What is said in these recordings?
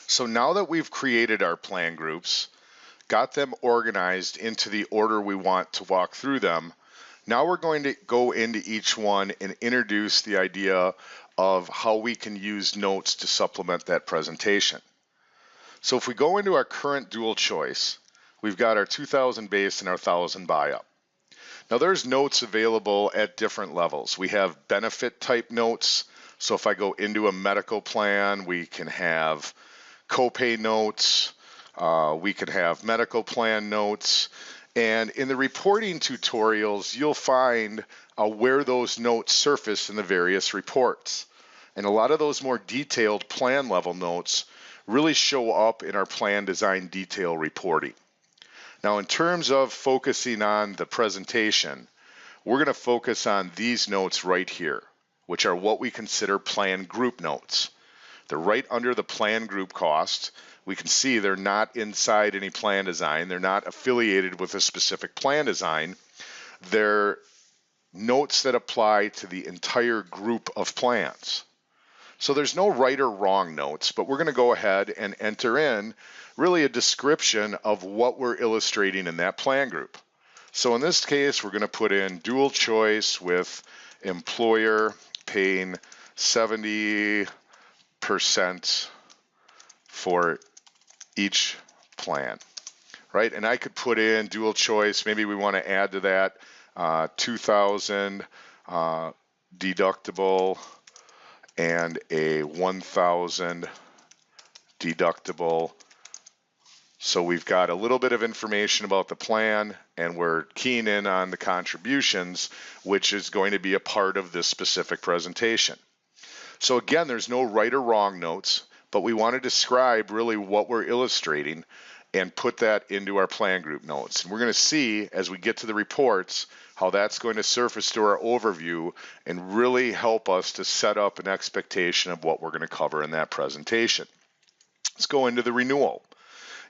So now that we've created our plan groups, got them organized into the order we want to walk through them, now we're going to go into each one and introduce the idea of how we can use notes to supplement that presentation. So if we go into our current dual choice, we've got our 2000 base and our 1000 buy-up. Now there's notes available at different levels. We have benefit type notes. So if I go into a medical plan, we can have copay notes, we can have medical plan notes. And in the reporting tutorials, you'll find where those notes surface in the various reports. And a lot of those more detailed plan level notes really show up in our plan design detail reporting. Now, in terms of focusing on the presentation, we're going to focus on these notes right here, which are what we consider plan group notes. They're right under the plan group cost. We can see they're not inside any plan design. They're not affiliated with a specific plan design. They're notes that apply to the entire group of plans. So there's no right or wrong notes, but we're going to go ahead and enter in really a description of what we're illustrating in that plan group. So in this case, we're going to put in dual choice with employer paying 70% for each plan, right? And I could put in dual choice. Maybe we want to add to that 2,000 deductible and a 1,000 deductible. So we've got a little bit of information about the plan, and we're keying in on the contributions, which is going to be a part of this specific presentation. So again, there's no right or wrong notes, but we want to describe really what we're illustrating and put that into our plan group notes. And we're going to see as we get to the reports how that's going to surface to our overview and really help us to set up an expectation of what we're going to cover in that presentation. Let's go into the renewal.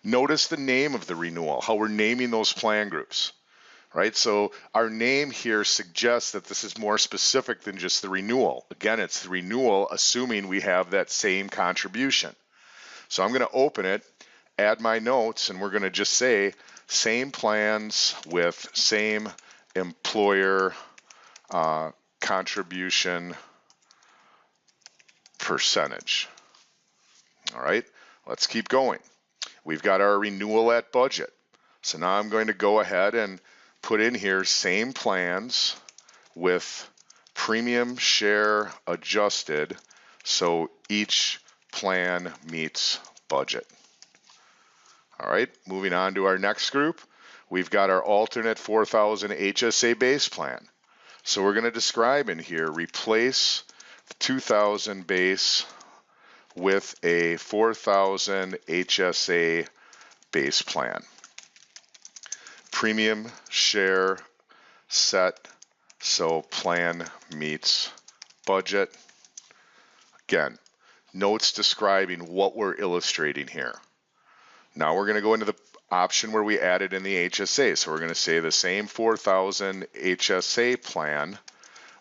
Notice the name of the renewal, how we're naming those plan groups, right? So our name here suggests that this is more specific than just the renewal. Again, it's the renewal assuming we have that same contribution. So I'm going to open it, add my notes, and we're going to just say same plans with same employer contribution percentage. All right, let's keep going. We've got our renewal at budget. So now I'm going to go ahead and put in here same plans with premium share adjusted so each plan meets budget. All right, moving on to our next group. We've got our alternate 4,000 HSA base plan. So we're going to describe in here, replace 2,000 base with a 4,000 HSA base plan. Premium share set so plan meets budget. Again, notes describing what we're illustrating here. Now we're going to go into the option where we added in the HSA. So we're going to say the same 4,000 HSA plan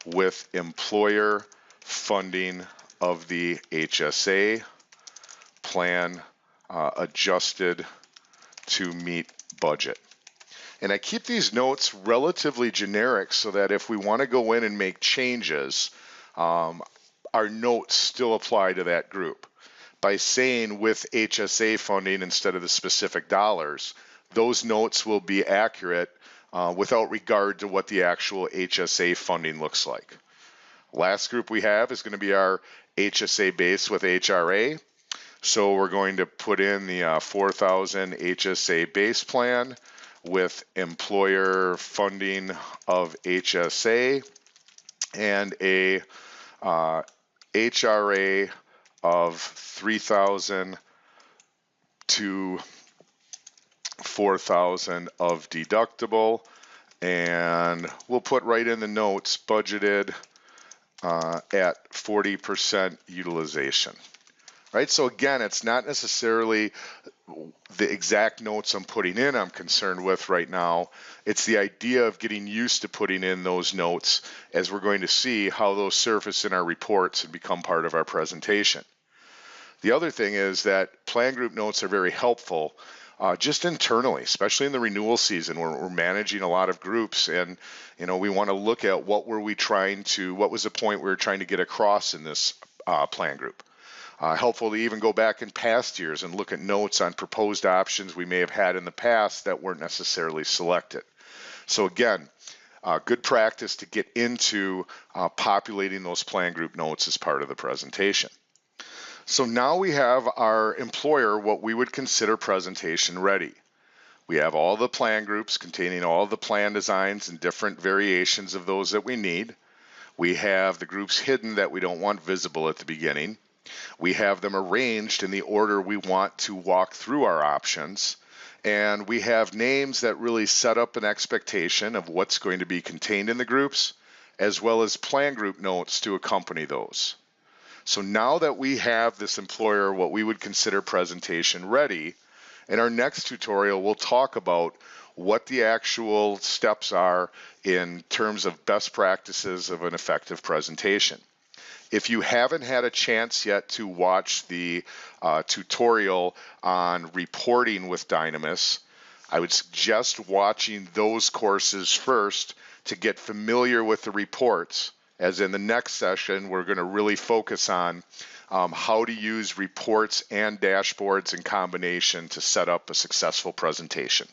with employer funding of the HSA plan adjusted to meet budget. And I keep these notes relatively generic so that if we want to go in and make changes, our notes still apply to that group. By saying with HSA funding instead of the specific dollars, those notes will be accurate without regard to what the actual HSA funding looks like. Last group we have is going to be our HSA base with HRA. So we're going to put in the 4,000 HSA base plan with employer funding of HSA and a HRA of 3,000 to 4,000 of deductible, and we'll put right in the notes budgeted at 40% utilization. Right, so again, it's not necessarily the exact notes I'm putting in I'm concerned with right now. It's the idea of getting used to putting in those notes as we're going to see how those surface in our reports and become part of our presentation. The other thing is that plan group notes are very helpful just internally, especially in the renewal season where we're managing a lot of groups, and we want to look at what was the point we were trying to get across in this plan group. Helpful to even go back in past years and look at notes on proposed options we may have had in the past that weren't necessarily selected. So again, good practice to get into populating those plan group notes as part of the presentation. So now we have our employer, what we would consider presentation ready. We have all the plan groups containing all the plan designs and different variations of those that we need. We have the groups hidden that we don't want visible at the beginning. We have them arranged in the order we want to walk through our options. And we have names that really set up an expectation of what's going to be contained in the groups, as well as plan group notes to accompany those. So now that we have this employer, what we would consider presentation ready, in our next tutorial, we'll talk about what the actual steps are in terms of best practices of an effective presentation. If you haven't had a chance yet to watch the tutorial on reporting with Dynamis, I would suggest watching those courses first to get familiar with the reports, as in the next session, we're going to really focus on how to use reports and dashboards in combination to set up a successful presentation.